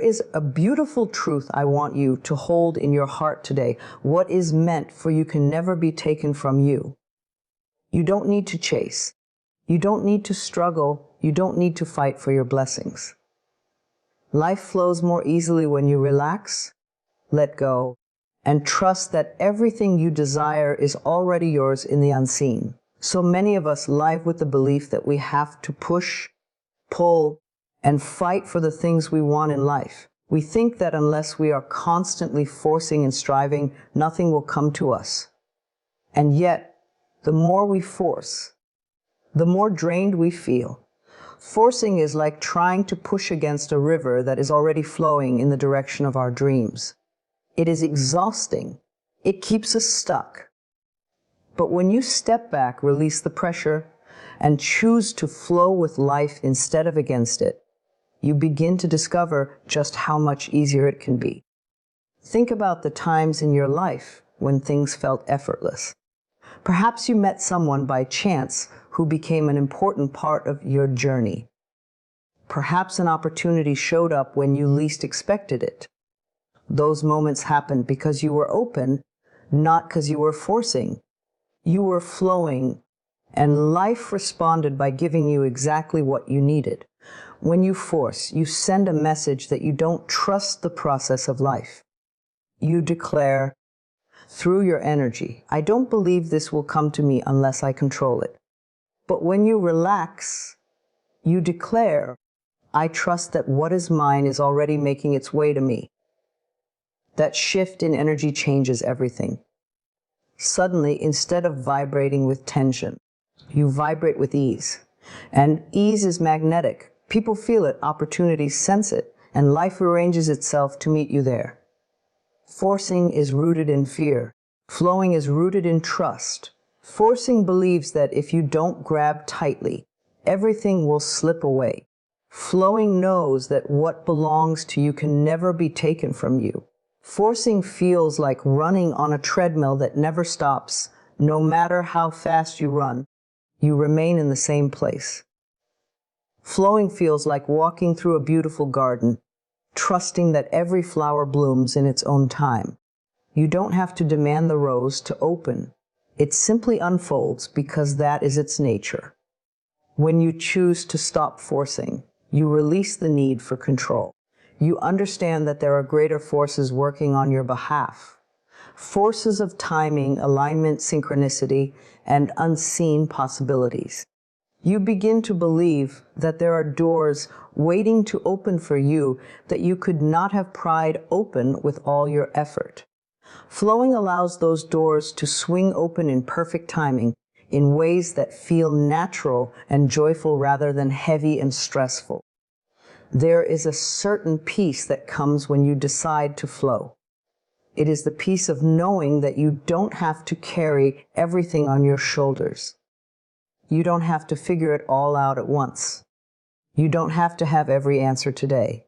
is a beautiful truth I want you to hold in your heart today. What is meant for you can never be taken from you. You don't need to chase. You don't need to struggle. You don't need to fight for your blessings. Life flows more easily when you relax, let go, and trust that everything you desire is already yours in the unseen. So many of us live with the belief that we have to push, pull, and fight for the things we want in life. We think that unless we are constantly forcing and striving, nothing will come to us. And yet, the more we force, the more drained we feel. Forcing is like trying to push against a river that is already flowing in the direction of our dreams. It is exhausting. It keeps us stuck. But when you step back, release the pressure, and choose to flow with life instead of against it, you begin to discover just how much easier it can be. Think about the times in your life when things felt effortless. Perhaps you met someone by chance who became an important part of your journey. Perhaps an opportunity showed up when you least expected it. Those moments happened because you were open, not because you were forcing. You were flowing, and life responded by giving you exactly what you needed. When you force, you send a message that you don't trust the process of life. You declare, through your energy, I don't believe this will come to me unless I control it. But when you relax, you declare, I trust that what is mine is already making its way to me. That shift in energy changes everything. Suddenly, instead of vibrating with tension, you vibrate with ease. And ease is magnetic. People feel it, opportunities sense it, and life arranges itself to meet you there. Forcing is rooted in fear. Flowing is rooted in trust. Forcing believes that if you don't grab tightly, everything will slip away. Flowing knows that what belongs to you can never be taken from you. Forcing feels like running on a treadmill that never stops. No matter how fast you run, you remain in the same place. Flowing feels like walking through a beautiful garden, trusting that every flower blooms in its own time. You don't have to demand the rose to open. It simply unfolds because that is its nature. When you choose to stop forcing, you release the need for control. You understand that there are greater forces working on your behalf. Forces of timing, alignment, synchronicity, and unseen possibilities. You begin to believe that there are doors waiting to open for you that you could not have pried open with all your effort. Flowing allows those doors to swing open in perfect timing, in ways that feel natural and joyful rather than heavy and stressful. There is a certain peace that comes when you decide to flow. It is the peace of knowing that you don't have to carry everything on your shoulders. You don't have to figure it all out at once. You don't have to have every answer today.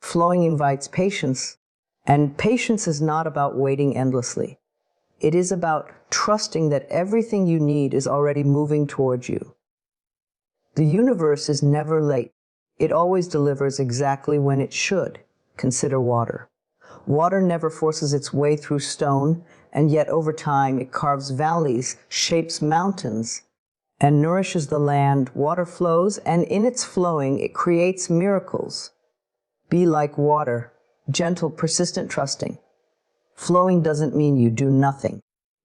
Flowing invites patience, and patience is not about waiting endlessly. It is about trusting that everything you need is already moving towards you. The universe is never late. It always delivers exactly when it should. Consider water. Water never forces its way through stone, and yet over time it carves valleys, shapes mountains, and nourishes the land. Water flows, and in its flowing, it creates miracles. Be like water, gentle, persistent, trusting. Flowing doesn't mean you do nothing.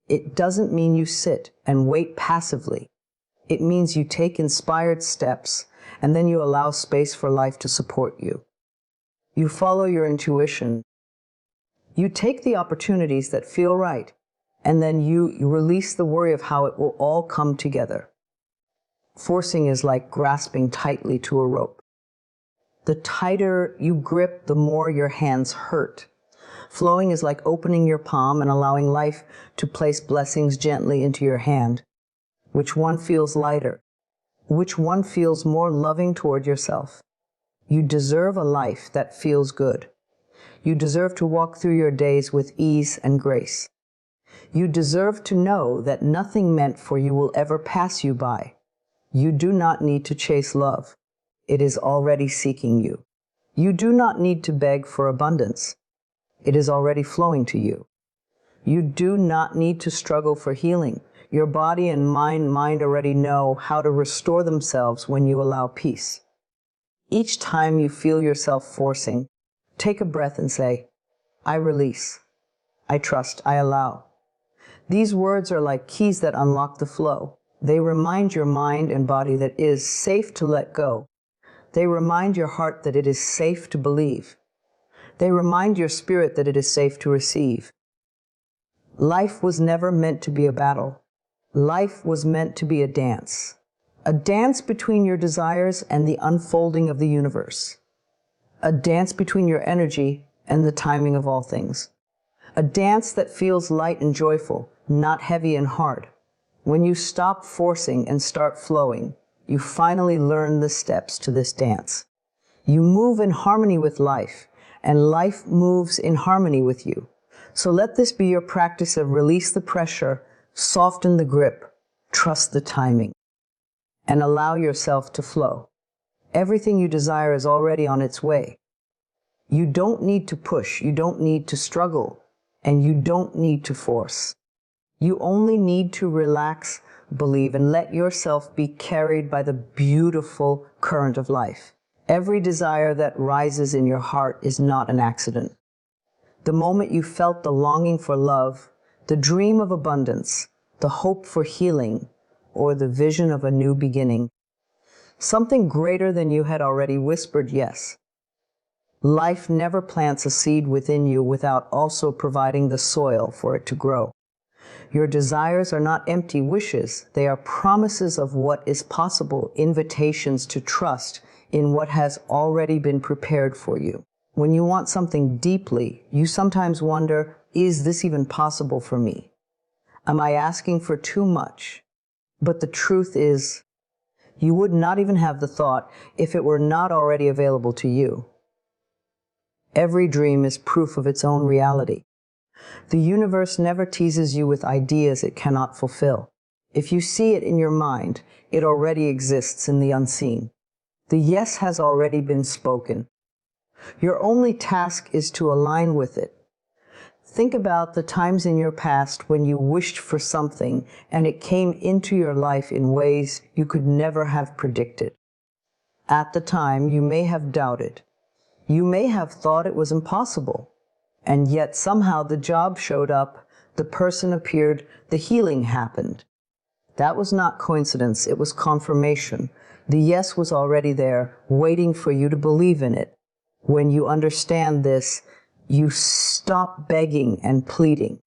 It doesn't mean you sit and wait passively. It means you take inspired steps, and then you allow space for life to support you. You follow your intuition. You take the opportunities that feel right, and then you release the worry of how it will all come together. Forcing is like grasping tightly to a rope. The tighter you grip, the more your hands hurt. Flowing is like opening your palm and allowing life to place blessings gently into your hand. Which one feels lighter? Which one feels more loving toward yourself? You deserve a life that feels good. You deserve to walk through your days with ease and grace. You deserve to know that nothing meant for you will ever pass you by. You do not need to chase love. It is already seeking you. You do not need to beg for abundance. It is already flowing to you. You do not need to struggle for healing. Your body and mind already know how to restore themselves when you allow peace. Each time you feel yourself forcing, take a breath and say, I release, I trust, I allow. These words are like keys that unlock the flow. They remind your mind and body that it is safe to let go. They remind your heart that it is safe to believe. They remind your spirit that it is safe to receive. Life was never meant to be a battle. Life was meant to be a dance between your desires and the unfolding of the universe. A dance between your energy and the timing of all things. A dance that feels light and joyful, not heavy and hard. When you stop forcing and start flowing, you finally learn the steps to this dance. You move in harmony with life, and life moves in harmony with you. So let this be your practice of release the pressure, soften the grip, trust the timing, and allow yourself to flow. Everything you desire is already on its way. You don't need to push, you don't need to struggle, and you don't need to force. You only need to relax, believe, and let yourself be carried by the beautiful current of life. Every desire that rises in your heart is not an accident. The moment you felt the longing for love, the dream of abundance, the hope for healing, or the vision of a new beginning, something greater than you had already whispered yes. Life never plants a seed within you without also providing the soil for it to grow. Your desires are not empty wishes. They are promises of what is possible, invitations to trust in what has already been prepared for you. When you want something deeply, you sometimes wonder, is this even possible for me? Am I asking for too much? But the truth is, you would not even have the thought if it were not already available to you. Every dream is proof of its own reality. The universe never teases you with ideas it cannot fulfill. If you see it in your mind, it already exists in the unseen. The yes has already been spoken. Your only task is to align with it. Think about the times in your past when you wished for something and it came into your life in ways you could never have predicted. At the time, you may have doubted. You may have thought it was impossible. And yet somehow the job showed up, the person appeared, the healing happened. That was not coincidence, it was confirmation. The yes was already there, waiting for you to believe in it. When you understand this, you stop begging and pleading.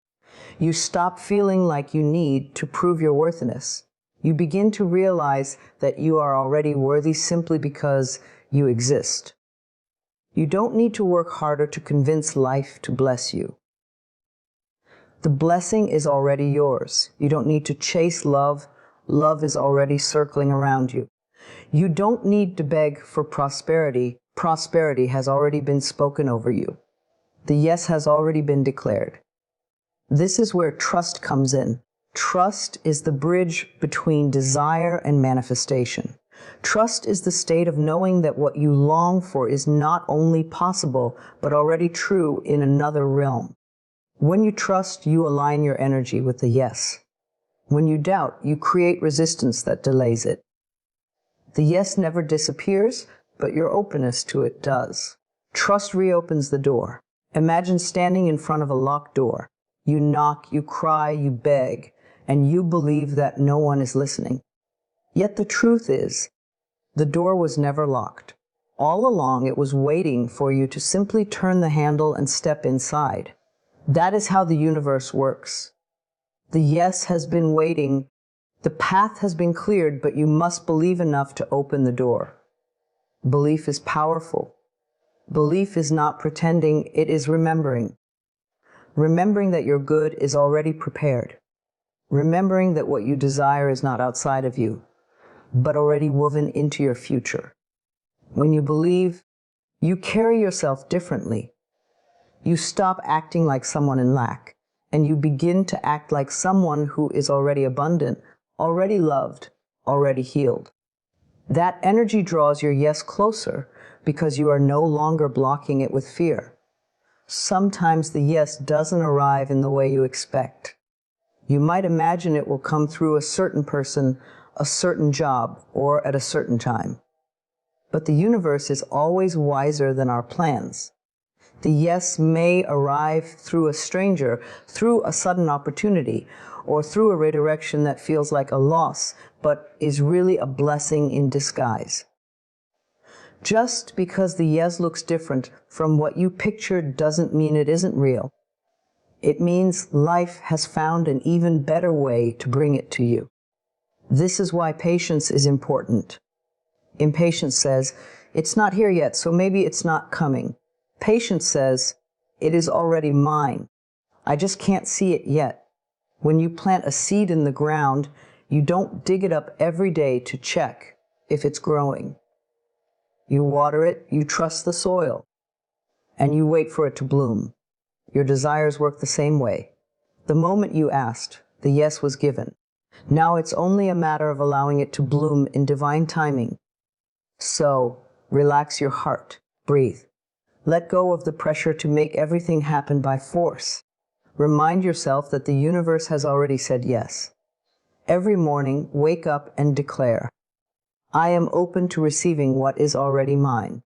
You stop feeling like you need to prove your worthiness. You begin to realize that you are already worthy simply because you exist. You don't need to work harder to convince life to bless you. The blessing is already yours. You don't need to chase love. Love is already circling around you. You don't need to beg for prosperity. Prosperity has already been spoken over you. The yes has already been declared. This is where trust comes in. Trust is the bridge between desire and manifestation. Trust is the state of knowing that what you long for is not only possible, but already true in another realm. When you trust, you align your energy with the yes. When you doubt, you create resistance that delays it. The yes never disappears, but your openness to it does. Trust reopens the door. Imagine standing in front of a locked door. You knock, you cry, you beg, and you believe that no one is listening. Yet the truth is, the door was never locked. All along, it was waiting for you to simply turn the handle and step inside. That is how the universe works. The yes has been waiting. The path has been cleared, but you must believe enough to open the door. Belief is powerful. Belief is not pretending, it is remembering. Remembering that your good is already prepared. Remembering that what you desire is not outside of you, but already woven into your future. When you believe, you carry yourself differently. You stop acting like someone in lack, and you begin to act like someone who is already abundant, already loved, already healed. That energy draws your yes closer, because you are no longer blocking it with fear. Sometimes the yes doesn't arrive in the way you expect. You might imagine it will come through a certain person, a certain job, or at a certain time. But the universe is always wiser than our plans. The yes may arrive through a stranger, through a sudden opportunity, or through a redirection that feels like a loss, but is really a blessing in disguise. Just because the yes looks different from what you pictured doesn't mean it isn't real. It means life has found an even better way to bring it to you. This is why patience is important. Impatience says, it's not here yet, so maybe it's not coming. Patience says, it is already mine. I just can't see it yet. When you plant a seed in the ground, you don't dig it up every day to check if it's growing. You water it, you trust the soil, and you wait for it to bloom. Your desires work the same way. The moment you asked, the yes was given. Now it's only a matter of allowing it to bloom in divine timing. So, relax your heart, breathe. Let go of the pressure to make everything happen by force. Remind yourself that the universe has already said yes. Every morning, wake up and declare, I am open to receiving what is already mine.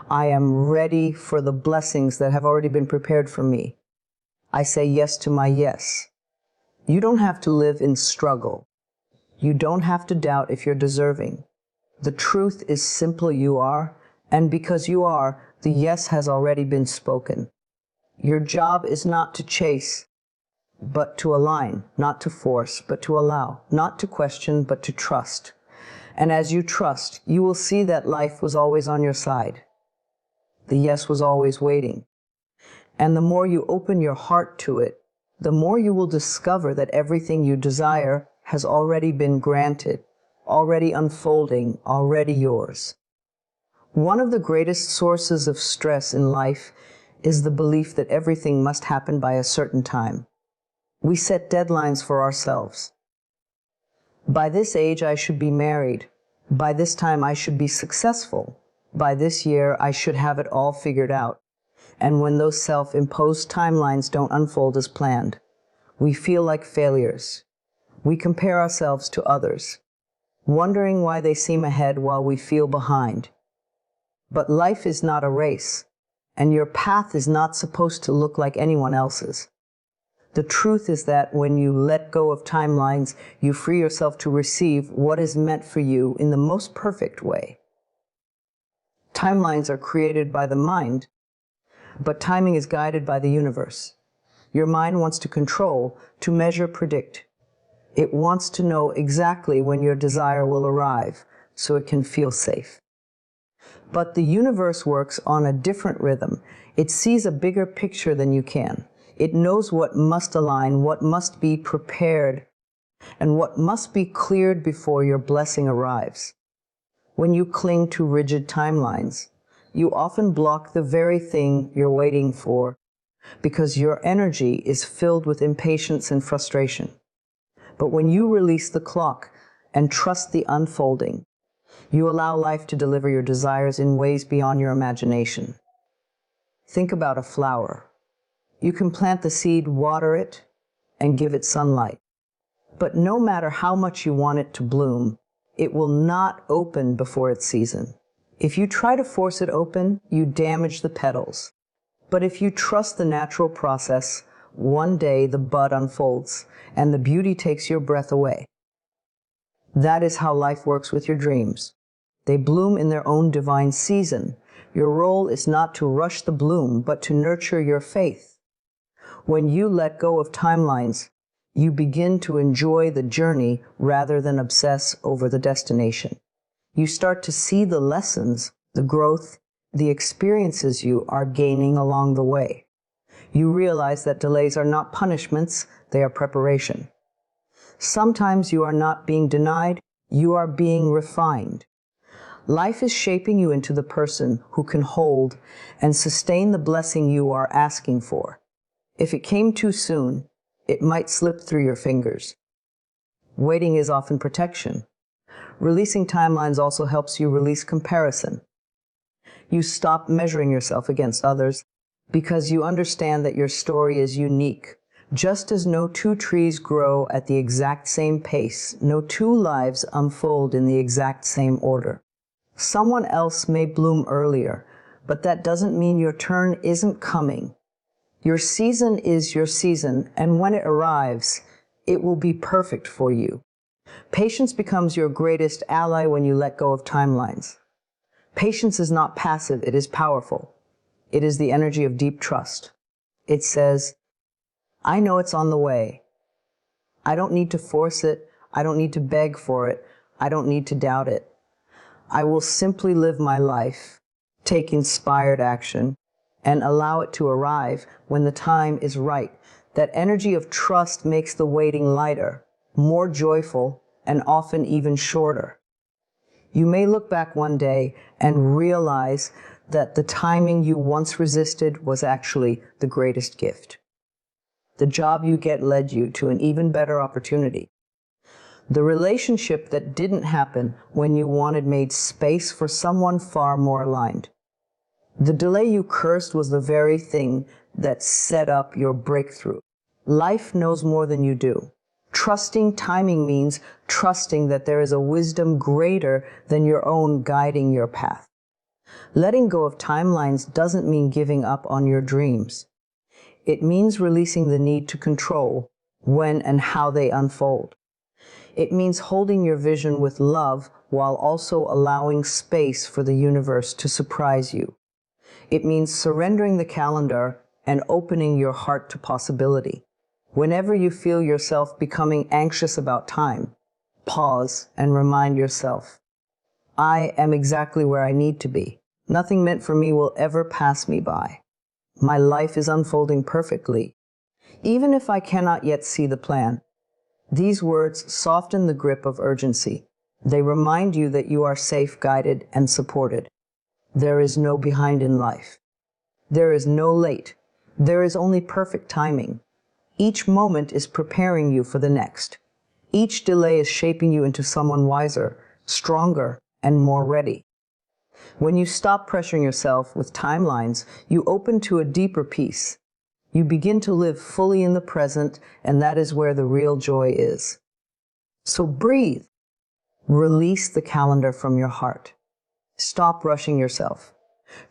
I am ready for the blessings that have already been prepared for me. I say yes to my yes. You don't have to live in struggle. You don't have to doubt if you're deserving. The truth is simple, you are, and because you are, the yes has already been spoken. Your job is not to chase, but to align, not to force, but to allow, not to question, but to trust. And as you trust, you will see that life was always on your side. The yes was always waiting. And the more you open your heart to it, the more you will discover that everything you desire has already been granted, already unfolding, already yours. One of the greatest sources of stress in life is the belief that everything must happen by a certain time. We set deadlines for ourselves. By this age, I should be married. By this time, I should be successful. By this year, I should have it all figured out. And when those self-imposed timelines don't unfold as planned, we feel like failures. We compare ourselves to others, wondering why they seem ahead while we feel behind. But life is not a race, and your path is not supposed to look like anyone else's. The truth is that when you let go of timelines, you free yourself to receive what is meant for you in the most perfect way. Timelines are created by the mind, but timing is guided by the universe. Your mind wants to control, to measure, predict. It wants to know exactly when your desire will arrive, so it can feel safe. But the universe works on a different rhythm. It sees a bigger picture than you can. It knows what must align, what must be prepared, and what must be cleared before your blessing arrives. When you cling to rigid timelines, you often block the very thing you're waiting for because your energy is filled with impatience and frustration. But when you release the clock and trust the unfolding, you allow life to deliver your desires in ways beyond your imagination. Think about a flower. You can plant the seed, water it, and give it sunlight. But no matter how much you want it to bloom, it will not open before its season. If you try to force it open, you damage the petals. But if you trust the natural process, one day the bud unfolds, and the beauty takes your breath away. That is how life works with your dreams. They bloom in their own divine season. Your role is not to rush the bloom, but to nurture your faith. When you let go of timelines, you begin to enjoy the journey rather than obsess over the destination. You start to see the lessons, the growth, the experiences you are gaining along the way. You realize that delays are not punishments, they are preparation. Sometimes you are not being denied, you are being refined. Life is shaping you into the person who can hold and sustain the blessing you are asking for. If it came too soon, it might slip through your fingers. Waiting is often protection. Releasing timelines also helps you release comparison. You stop measuring yourself against others because you understand that your story is unique. Just as no two trees grow at the exact same pace, no two lives unfold in the exact same order. Someone else may bloom earlier, but that doesn't mean your turn isn't coming. Your season is your season, and when it arrives, it will be perfect for you. Patience becomes your greatest ally when you let go of timelines. Patience is not passive, it is powerful. It is the energy of deep trust. It says, I know it's on the way. I don't need to force it. I don't need to beg for it. I don't need to doubt it. I will simply live my life, take inspired action, and allow it to arrive when the time is right. That energy of trust makes the waiting lighter, more joyful, and often even shorter. You may look back one day and realize that the timing you once resisted was actually the greatest gift. The job you get led you to an even better opportunity. The relationship that didn't happen when you wanted made space for someone far more aligned. The delay you cursed was the very thing that set up your breakthrough. Life knows more than you do. Trusting timing means trusting that there is a wisdom greater than your own guiding your path. Letting go of timelines doesn't mean giving up on your dreams. It means releasing the need to control when and how they unfold. It means holding your vision with love while also allowing space for the universe to surprise you. It means surrendering the calendar and opening your heart to possibility. Whenever you feel yourself becoming anxious about time, pause and remind yourself, I am exactly where I need to be. Nothing meant for me will ever pass me by. My life is unfolding perfectly, even if I cannot yet see the plan. These words soften the grip of urgency. They remind you that you are safe, guided, and supported. There is no behind in life. There is no late. There is only perfect timing. Each moment is preparing you for the next. Each delay is shaping you into someone wiser, stronger, and more ready. When you stop pressuring yourself with timelines, you open to a deeper peace. You begin to live fully in the present, and that is where the real joy is. So breathe. Release the calendar from your heart. Stop rushing yourself.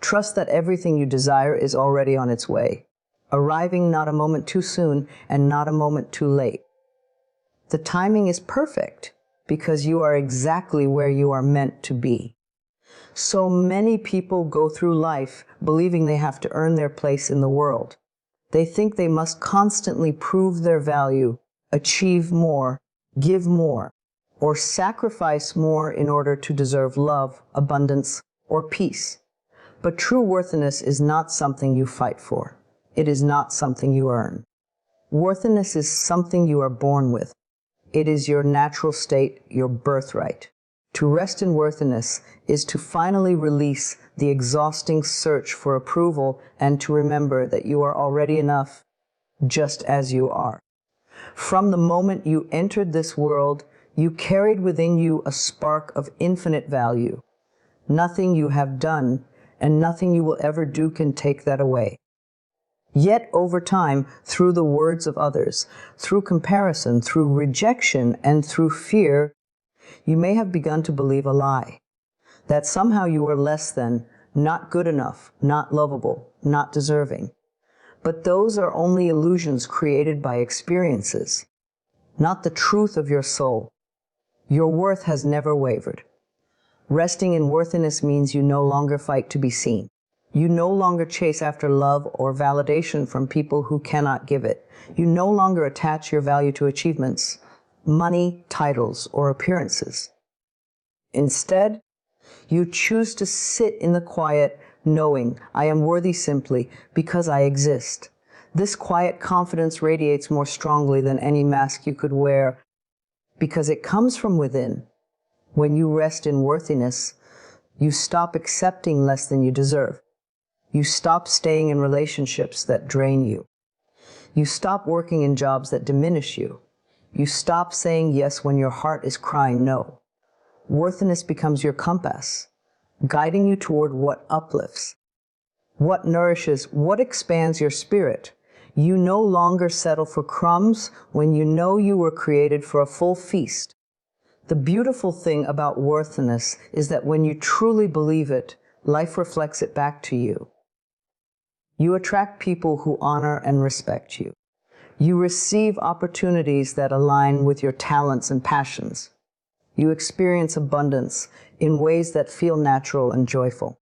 Trust that everything you desire is already on its way, arriving not a moment too soon and not a moment too late. The timing is perfect because you are exactly where you are meant to be. So many people go through life believing they have to earn their place in the world. They think they must constantly prove their value, achieve more, give more, or sacrifice more in order to deserve love, abundance, or peace. But true worthiness is not something you fight for. It is not something you earn. Worthiness is something you are born with. It is your natural state, your birthright. To rest in worthiness is to finally release the exhausting search for approval and to remember that you are already enough, just as you are. From the moment you entered this world, you carried within you a spark of infinite value. Nothing you have done and nothing you will ever do can take that away. Yet over time, through the words of others, through comparison, through rejection, and through fear, you may have begun to believe a lie, that somehow you are less than, not good enough, not lovable, not deserving. But those are only illusions created by experiences, not the truth of your soul. Your worth has never wavered. Resting in worthiness means you no longer fight to be seen. You no longer chase after love or validation from people who cannot give it. You no longer attach your value to achievements, money, titles, or appearances. Instead, you choose to sit in the quiet, knowing I am worthy simply because I exist. This quiet confidence radiates more strongly than any mask you could wear because it comes from within. When you rest in worthiness, you stop accepting less than you deserve. You stop staying in relationships that drain you. You stop working in jobs that diminish you. You stop saying yes when your heart is crying no. Worthiness becomes your compass, guiding you toward what uplifts, what nourishes, what expands your spirit. You no longer settle for crumbs when you know you were created for a full feast. The beautiful thing about worthiness is that when you truly believe it, life reflects it back to you. You attract people who honor and respect you. You receive opportunities that align with your talents and passions. You experience abundance in ways that feel natural and joyful.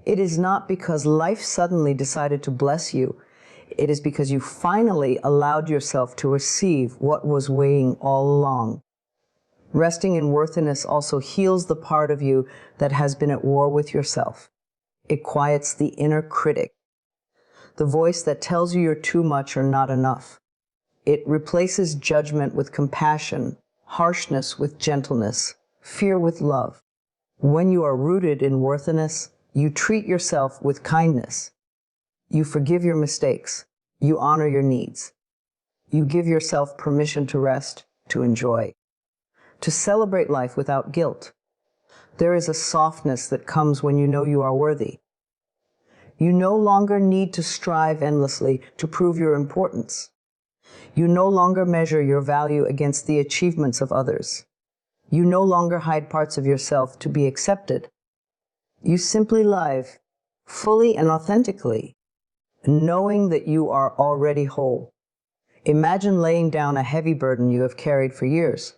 It is not because life suddenly decided to bless you. It is because you finally allowed yourself to receive what was waiting all along. Resting in worthiness also heals the part of you that has been at war with yourself. It quiets the inner critic, the voice that tells you you're too much or not enough. It replaces judgment with compassion, harshness with gentleness, fear with love. When you are rooted in worthiness, you treat yourself with kindness. You forgive your mistakes. You honor your needs. You give yourself permission to rest, to enjoy, to celebrate life without guilt. There is a softness that comes when you know you are worthy. You no longer need to strive endlessly to prove your importance. You no longer measure your value against the achievements of others. You no longer hide parts of yourself to be accepted. You simply live, fully and authentically, knowing that you are already whole. Imagine laying down a heavy burden you have carried for years.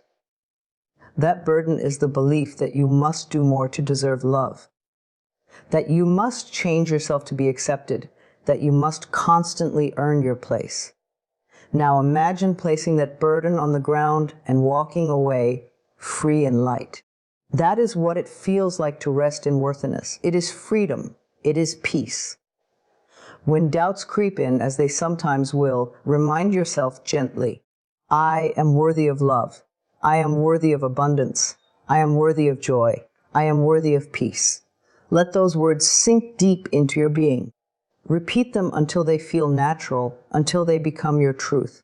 That burden is the belief that you must do more to deserve love, that you must change yourself to be accepted, that you must constantly earn your place. Now imagine placing that burden on the ground and walking away free and light. That is what it feels like to rest in worthiness. It is freedom. It is peace. When doubts creep in, as they sometimes will, remind yourself gently, I am worthy of love. I am worthy of abundance. I am worthy of joy. I am worthy of peace. Let those words sink deep into your being. Repeat them until they feel natural, until they become your truth.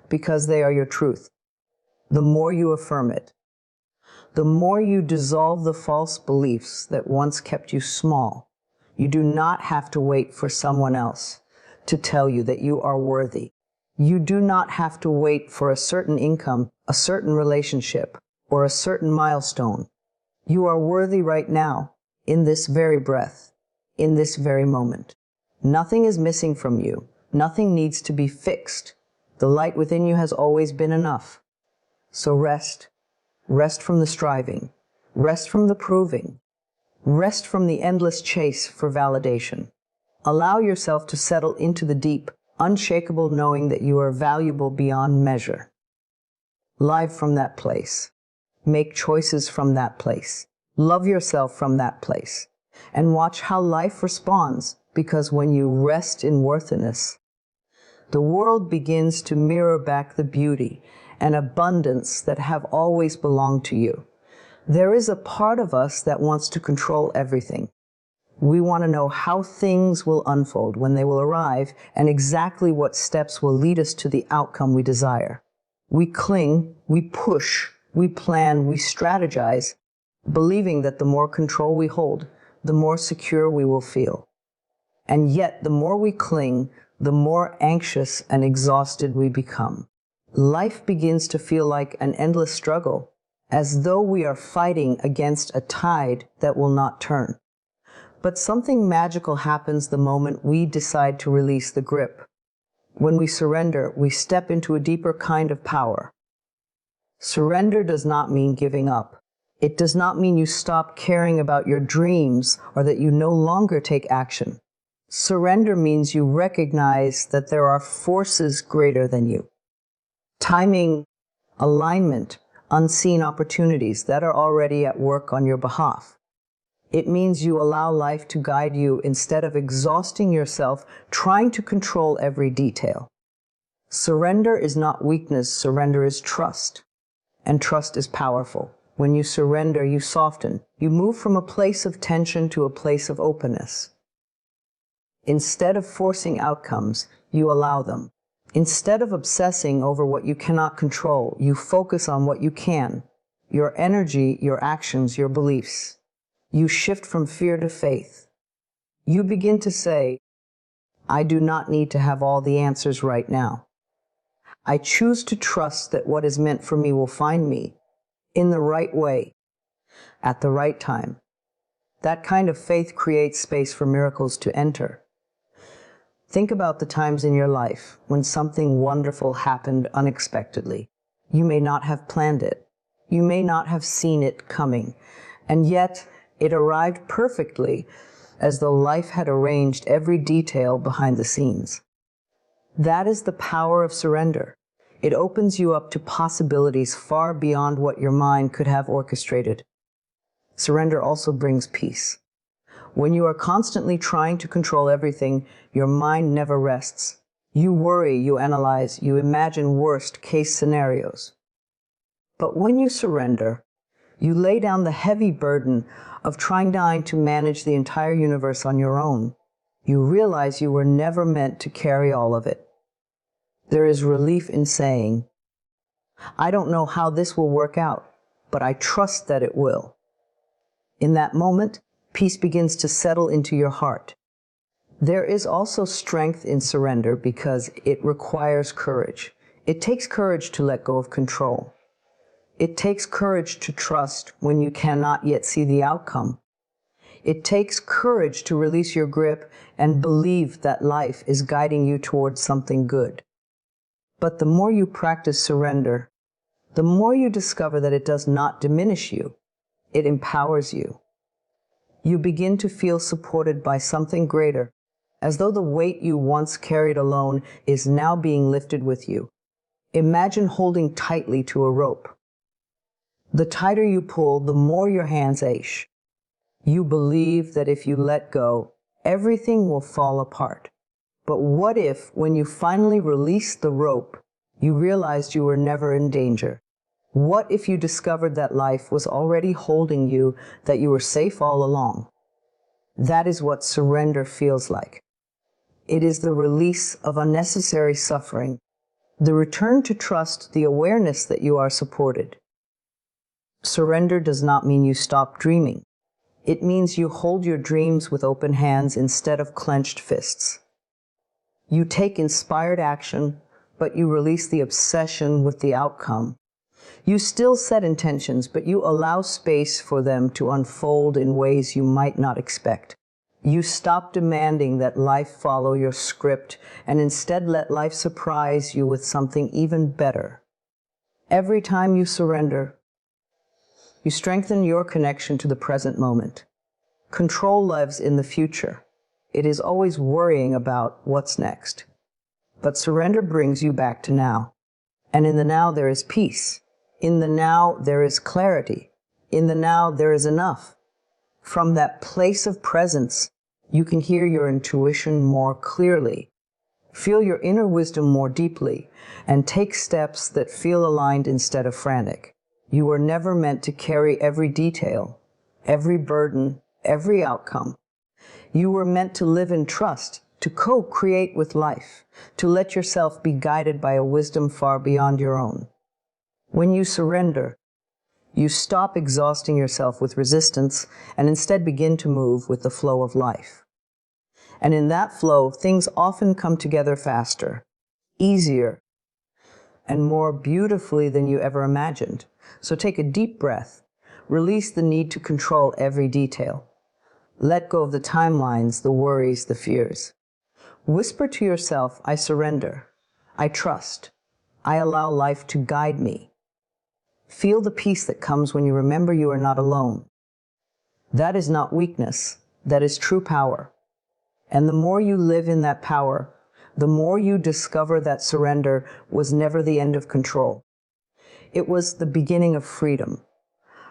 Because they are your truth. The more you affirm it, the more you dissolve the false beliefs that once kept you small. You do not have to wait for someone else to tell you that you are worthy. You do not have to wait for a certain income, a certain relationship, or a certain milestone. You are worthy right now, in this very breath, in this very moment. Nothing is missing from you. Nothing needs to be fixed. The light within you has always been enough. So rest. Rest from the striving. Rest from the proving. Rest from the endless chase for validation. Allow yourself to settle into the deep, unshakable knowing that you are valuable beyond measure. Live from that place. Make choices from that place. Love yourself from that place. And watch how life responds, because when you rest in worthiness, the world begins to mirror back the beauty and abundance that have always belonged to you. There is a part of us that wants to control everything. We want to know how things will unfold, when they will arrive, and exactly what steps will lead us to the outcome we desire. We cling, we push, we plan, we strategize, believing that the more control we hold, the more secure we will feel. And yet, the more we cling, the more anxious and exhausted we become. Life begins to feel like an endless struggle, as though we are fighting against a tide that will not turn. But something magical happens the moment we decide to release the grip. When we surrender, we step into a deeper kind of power. Surrender does not mean giving up. It does not mean you stop caring about your dreams or that you no longer take action. Surrender means you recognize that there are forces greater than you. Timing, alignment, unseen opportunities that are already at work on your behalf. It means you allow life to guide you instead of exhausting yourself trying to control every detail. Surrender is not weakness, surrender is trust. And trust is powerful. When you surrender, you soften. You move from a place of tension to a place of openness. Instead of forcing outcomes, you allow them. Instead of obsessing over what you cannot control, you focus on what you can. Your energy, your actions, your beliefs. You shift from fear to faith. You begin to say, I do not need to have all the answers right now. I choose to trust that what is meant for me will find me in the right way, at the right time. That kind of faith creates space for miracles to enter. Think about the times in your life when something wonderful happened unexpectedly. You may not have planned it. You may not have seen it coming, and yet it arrived perfectly, as though life had arranged every detail behind the scenes. That is the power of surrender. It opens you up to possibilities far beyond what your mind could have orchestrated. Surrender also brings peace. When you are constantly trying to control everything, your mind never rests. You worry, you analyze, you imagine worst-case scenarios. But when you surrender, you lay down the heavy burden of trying to manage the entire universe on your own. You realize you were never meant to carry all of it. There is relief in saying, I don't know how this will work out, but I trust that it will. In that moment, peace begins to settle into your heart. There is also strength in surrender because it requires courage. It takes courage to let go of control. It takes courage to trust when you cannot yet see the outcome. It takes courage to release your grip and believe that life is guiding you towards something good. But the more you practice surrender, the more you discover that it does not diminish you. It empowers you. You begin to feel supported by something greater, as though the weight you once carried alone is now being lifted with you. Imagine holding tightly to a rope. The tighter you pull, the more your hands ache. You believe that if you let go, everything will fall apart. But what if, when you finally released the rope, you realized you were never in danger? What if you discovered that life was already holding you, that you were safe all along? That is what surrender feels like. It is the release of unnecessary suffering, the return to trust, the awareness that you are supported. Surrender does not mean you stop dreaming. It means you hold your dreams with open hands instead of clenched fists. You take inspired action, but you release the obsession with the outcome. You still set intentions, but you allow space for them to unfold in ways you might not expect. You stop demanding that life follow your script and instead let life surprise you with something even better. Every time you surrender, you strengthen your connection to the present moment. Control lives in the future. It is always worrying about what's next. But surrender brings you back to now. And in the now there is peace. In the now there is clarity. In the now there is enough. From that place of presence, you can hear your intuition more clearly, feel your inner wisdom more deeply, and take steps that feel aligned instead of frantic. You were never meant to carry every detail, every burden, every outcome. You were meant to live in trust, to co-create with life, to let yourself be guided by a wisdom far beyond your own. When you surrender, you stop exhausting yourself with resistance and instead begin to move with the flow of life. And in that flow, things often come together faster, easier, and more beautifully than you ever imagined. So take a deep breath. Release the need to control every detail. Let go of the timelines, the worries, the fears. Whisper to yourself, I surrender. I trust. I allow life to guide me. Feel the peace that comes when you remember you are not alone. That is not weakness. That is true power. And the more you live in that power, the more you discover that surrender was never the end of control. It was the beginning of freedom.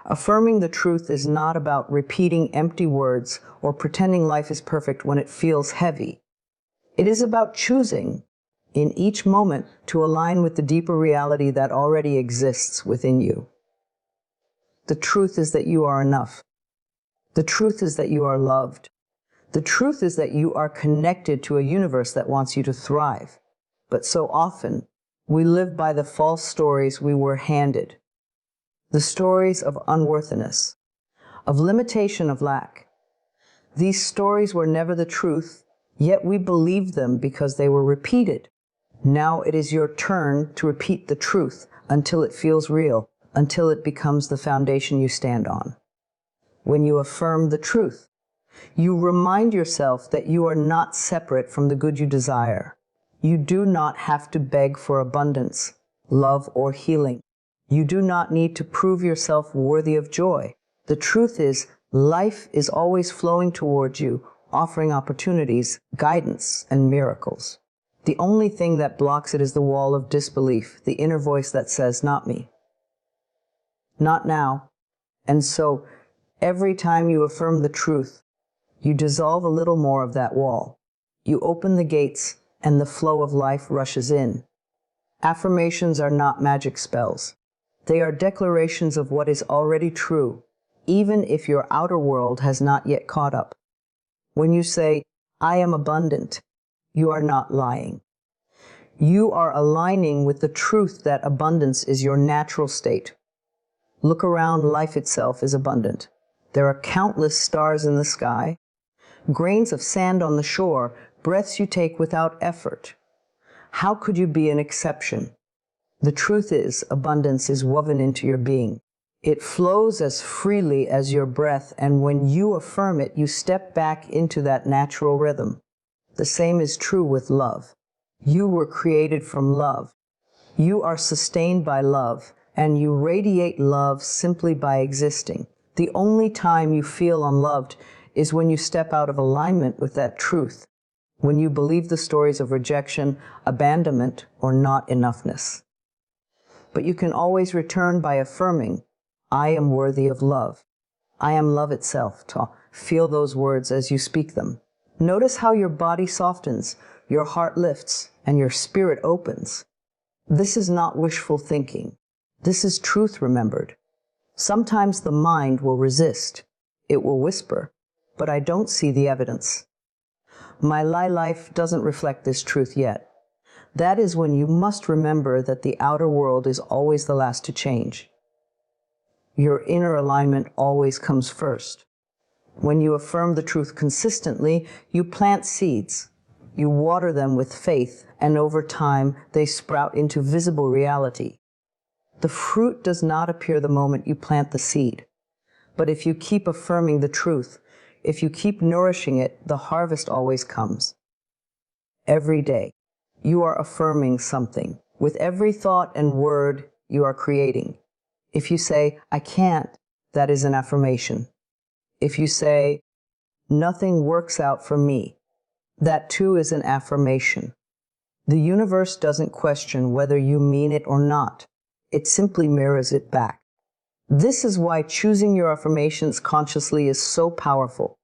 Affirming the truth is not about repeating empty words or pretending life is perfect when it feels heavy. It is about choosing, in each moment, to align with the deeper reality that already exists within you. The truth is that you are enough. The truth is that you are loved. The truth is that you are connected to a universe that wants you to thrive. But so often, we live by the false stories we were handed. The stories of unworthiness, of limitation, of lack. These stories were never the truth, yet we believed them because they were repeated. Now it is your turn to repeat the truth until it feels real, until it becomes the foundation you stand on. When you affirm the truth, you remind yourself that you are not separate from the good you desire. You do not have to beg for abundance, love, or healing. You do not need to prove yourself worthy of joy. The truth is, life is always flowing towards you, offering opportunities, guidance, and miracles. The only thing that blocks it is the wall of disbelief, the inner voice that says, not me. Not now. And so, every time you affirm the truth, you dissolve a little more of that wall. You open the gates, and the flow of life rushes in. Affirmations are not magic spells. They are declarations of what is already true, even if your outer world has not yet caught up. When you say, I am abundant, you are not lying. You are aligning with the truth that abundance is your natural state. Look around, life itself is abundant. There are countless stars in the sky, grains of sand on the shore, breaths you take without effort. How could you be an exception? The truth is, abundance is woven into your being. It flows as freely as your breath, and when you affirm it, you step back into that natural rhythm. The same is true with love. You were created from love. You are sustained by love, and you radiate love simply by existing. The only time you feel unloved is when you step out of alignment with that truth, when you believe the stories of rejection, abandonment, or not enoughness. But you can always return by affirming, I am worthy of love. I am love itself. Feel those words as you speak them. Notice how your body softens, your heart lifts, and your spirit opens. This is not wishful thinking. This is truth remembered. Sometimes the mind will resist. It will whisper, but I don't see the evidence. My life doesn't reflect this truth yet. That is when you must remember that the outer world is always the last to change. Your inner alignment always comes first. When you affirm the truth consistently, you plant seeds. You water them with faith, and over time, they sprout into visible reality. The fruit does not appear the moment you plant the seed. But if you keep affirming the truth, if you keep nourishing it, the harvest always comes. Every day, you are affirming something. With every thought and word, you are creating. If you say, I can't, that is an affirmation. If you say, nothing works out for me, that too is an affirmation. The universe doesn't question whether you mean it or not. It simply mirrors it back. This is why choosing your affirmations consciously is so powerful.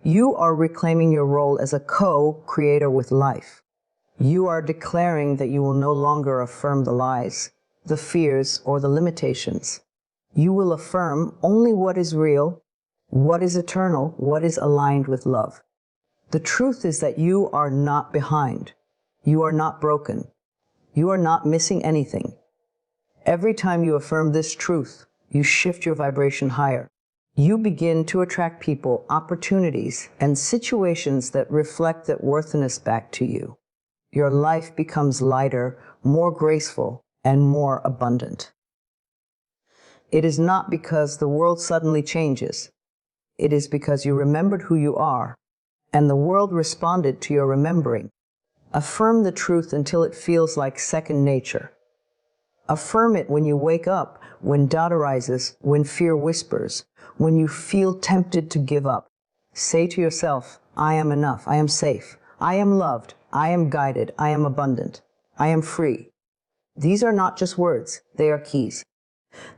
You are reclaiming your role as a co-creator with life. You are declaring that you will no longer affirm the lies, the fears, or the limitations. You will affirm only what is real, what is eternal, what is aligned with love. The truth is that you are not behind. You are not broken. You are not missing anything. Every time you affirm this truth, you shift your vibration higher. You begin to attract people, opportunities, and situations that reflect that worthiness back to you. Your life becomes lighter, more graceful, and more abundant. It is not because the world suddenly changes. It is because you remembered who you are, and the world responded to your remembering. Affirm the truth until it feels like second nature. Affirm it when you wake up, when doubt arises, when fear whispers, when you feel tempted to give up. Say to yourself, I am enough, I am safe, I am loved, I am guided, I am abundant, I am free. These are not just words, they are keys.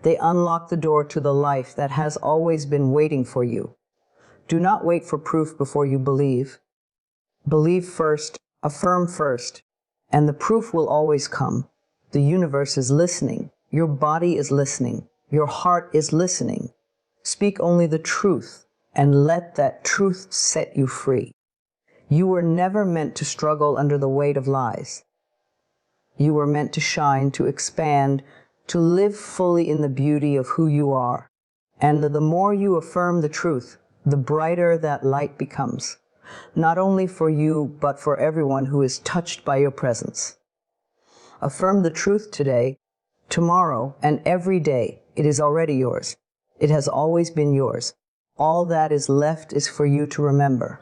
They unlock the door to the life that has always been waiting for you. Do not wait for proof before you believe. Believe first, affirm first, and the proof will always come. The universe is listening. Your body is listening. Your heart is listening. Speak only the truth, and let that truth set you free. You were never meant to struggle under the weight of lies. You were meant to shine, to expand, to live fully in the beauty of who you are. And the more you affirm the truth, the brighter that light becomes, not only for you, but for everyone who is touched by your presence. Affirm the truth today, tomorrow, and every day. It is already yours. It has always been yours. All that is left is for you to remember.